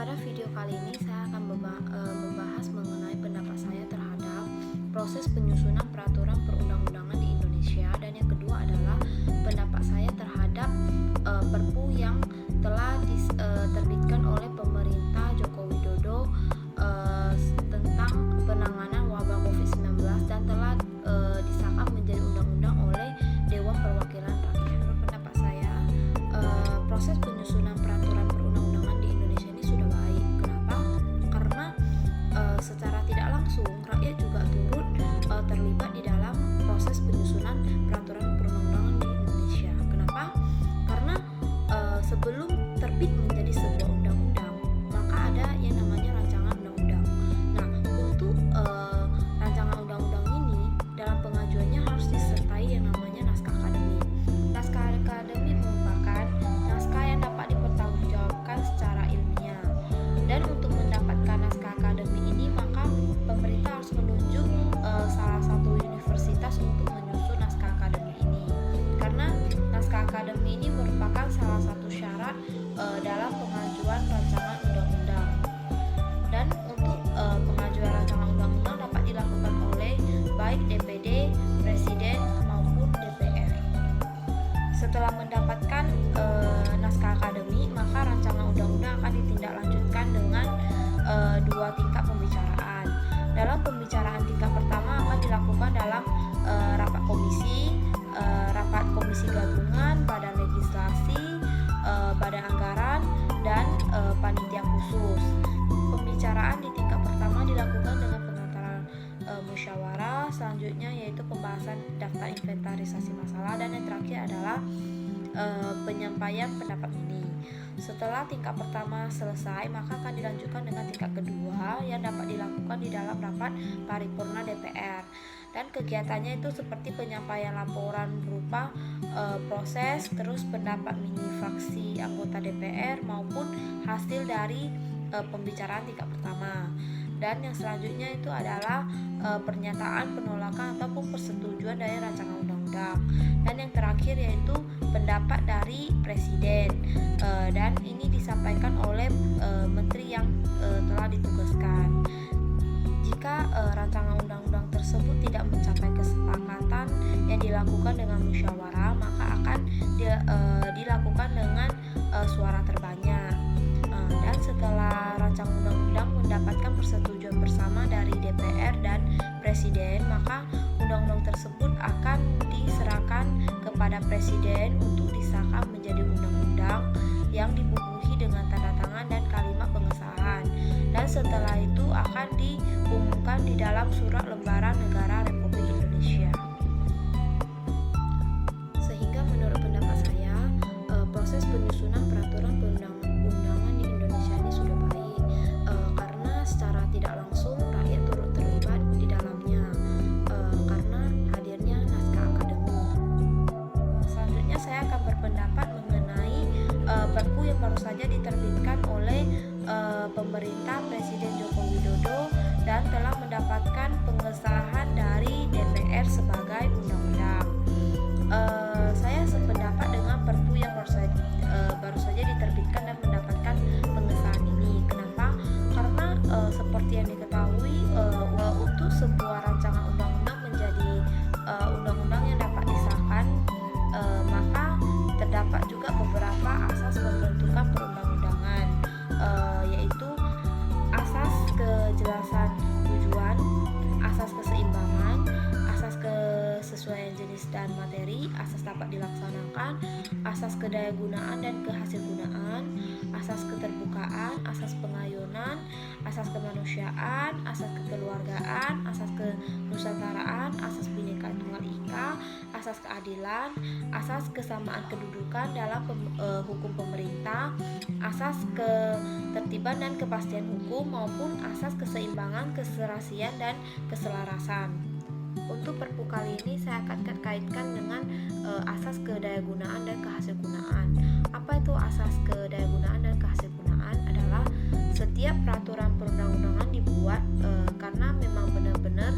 Pada video kali ini saya akan membahas mengenai pendapat saya terhadap proses penyusunan peraturan perundang-undangan di Indonesia, dan yang kedua adalah pendapat saya terhadap Perpu yang telah diterbitkan oleh pemerintah Joko Widodo tentang penanganan wabah COVID-19 dan telah disahkan menjadi undang-undang oleh Dewan Perwakilan Rakyat. Menurut pendapat saya, proses penyusunan peraturan perundang-undangan di Indonesia ini sudah baik. Kenapa? Karena secara tidak langsung rakyat juga turut terlibat di dalam proses penyusunan peraturan perundang-undangan di Indonesia. Kenapa? Karena sebelum terbit menjadi sebuah undang-undang, maka ada yang namanya rancangan undang-undang. Nah, untuk rancangan undang-undang ini dalam pengajuannya harus disertai yang namanya naskah akademik. Naskah akademik merupakan naskah yang dapat dipertanggungjawabkan secara ilmiah. Dan untuk mendapatkan naskah akademik ini, maka pemerintah harus menunjuk salah satu universitas untuk menyusun naskah akademik ini. Karena naskah akademik ini merupakan salah satu syarat dalam pengajuan rancangan undang-undang. Dan untuk pengajuan rancangan undang-undang dapat dilakukan oleh baik DPD, Presiden maupun DPR. Setelah mendapatkan naskah akademik, maka rancangan undang-undang akan ditindaklanjutkan dengan dua tingkat pembicaraan. Dalam pembicaraan tingkat pertama akan dilakukan dalam rapat komisi gabungan, badan legislasi, badan anggaran, dan panitia khusus. Pembicaraan di tingkat pertama dilakukan dengan pengantaran musyawarah, selanjutnya yaitu pembahasan daftar inventarisasi masalah, dan yang terakhir adalah penyampaian pendapat ini. Setelah tingkat pertama selesai, maka akan dilanjutkan dengan tingkat kedua yang dapat dilakukan di dalam rapat paripurna DPR. Dan kegiatannya itu seperti penyampaian laporan berupa proses, terus pendapat mini fraksi anggota DPR maupun hasil dari pembicaraan tingkat pertama. Dan yang selanjutnya itu adalah pernyataan penolakan ataupun persetujuan dari rancangan undang-undang. Dan yang terakhir yaitu pendapat dari Presiden, dan ini disampaikan oleh menteri yang telah ditugaskan. Jika rancangan undang-undang tersebut tidak mencapai kesepakatan yang dilakukan dengan musyawarah, maka akan dilakukan dengan suara terbanyak. Dan setelah rancangan undang-undang mendapatkan persetujuan bersama dari DPR dan Presiden, maka undang-undang tersebut akan diserahkan kepada Presiden untuk disahkan menjadi undang-undang yang dibubuhi dengan tanda tangan dan kalimat pengesahan. Dan setelah itu akan diumumkan di dalam surat lembaran negara Republik Indonesia. Sehingga menurut pendapat saya, proses penyusunan peraturan perundang-undangan di Indonesia ini sudah baik, karena secara tidak langsung rakyat turut terlibat di dalamnya karena hadirnya naskah akademik. Selanjutnya saya akan berpendapat mengenai Perpu yang baru saja diterbitkan oleh pemerintah Presiden Joko Widodo dan telah mendapatkan pengesahan dari DPR sebagai undang-undang. Saya sependapat dengan Perpu yang baru saja diterbitkan dan mendapatkan pengesahan ini. Kenapa? Karena seperti yang diketahui, untuk sebuah rancangan undang-undang menjadi undang-undang yang dapat disahkan, maka terdapat juga beberapa asas pembentukan perundang-undangan, yaitu asas kejelasan tujuan, asas keseimbangan, asas kesesuaian jenis dan materi, asas dapat dilaksanakan, asas kedayagunaan dan kehasilgunaan, asas keterbukaan, asas pengayunan, asas kemanusiaan, asas kekeluargaan, asas kenusataraan, asas Bhinneka Tunggal Ika, asas keadilan, asas kesamaan kedudukan dalam hukum pemerintah, asas ketertiban dan kepastian hukum, maupun asas keseimbangan, keserasian, dan keselarasan. Untuk Perpu kali ini saya akan kaitkan dengan asas kedayagunaan dan kehasilgunaan. Apa itu asas kedayagunaan dan kehasilgunaan? Adalah setiap peraturan perundang-undangan dibuat karena memang benar-benar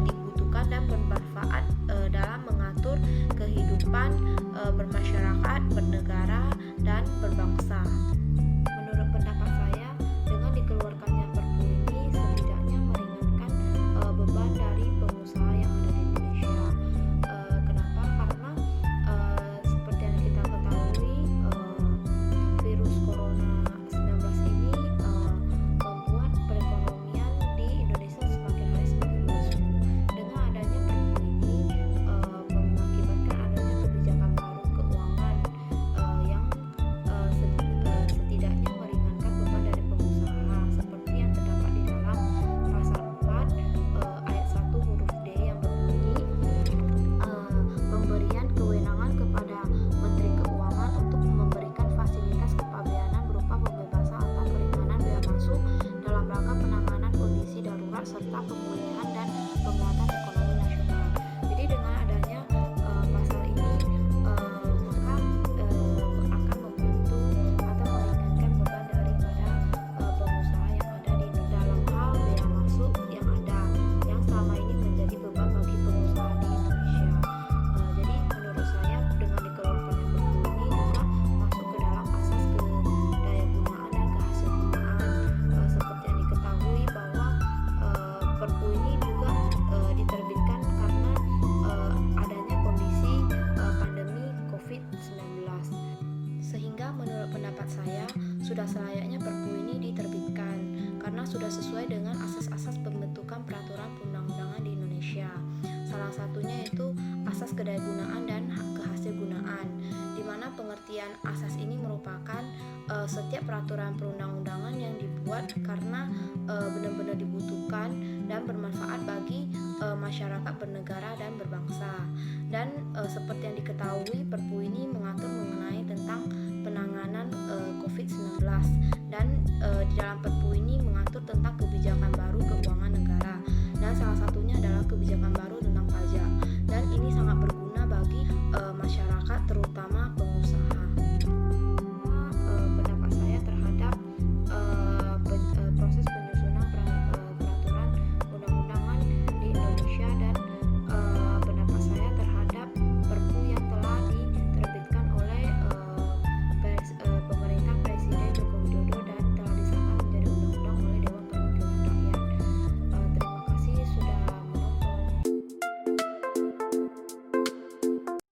dibutuhkan dan bermanfaat dalam mengatur kehidupan bermasyarakat, bernegara, dan berbangsa. Menurut pendapat saya, darurat serta pemulihan dan penguatan ekonomi nasional. Jadi dengan adanya pasal ini maka akan membantu atau meringankan beban daripada pengusaha yang ada di dalam hal bea masuk yang ada, yang selama ini menjadi beban bagi pengusaha di Indonesia. Jadi menurut saya dengan dikeluarkannya Perpu ini juga masuk ke dalam asas kedayagunaan dan kehasilgunaan. Seperti yang diketahui bahwa Perpu ini juga diterbitkan karena adanya kondisi pandemi COVID-19. Sehingga menurut pendapat saya sudah selayaknya Perpu ini diterbitkan karena sudah sesuai dengan asas-asas pembentukan peraturan perundang-undangan di Indonesia. Salah satunya yaitu asas kedayagunaan dan kehasilgunaan, di mana pengertian asas ini merupakan setiap peraturan perundang-undangan yang dibuat karena benar-benar dibutuhkan dan bermanfaat bagi masyarakat bernegara dan berbangsa. Dan seperti yang diketahui, Perpu ini mengatur mengenai tentang penanganan COVID-19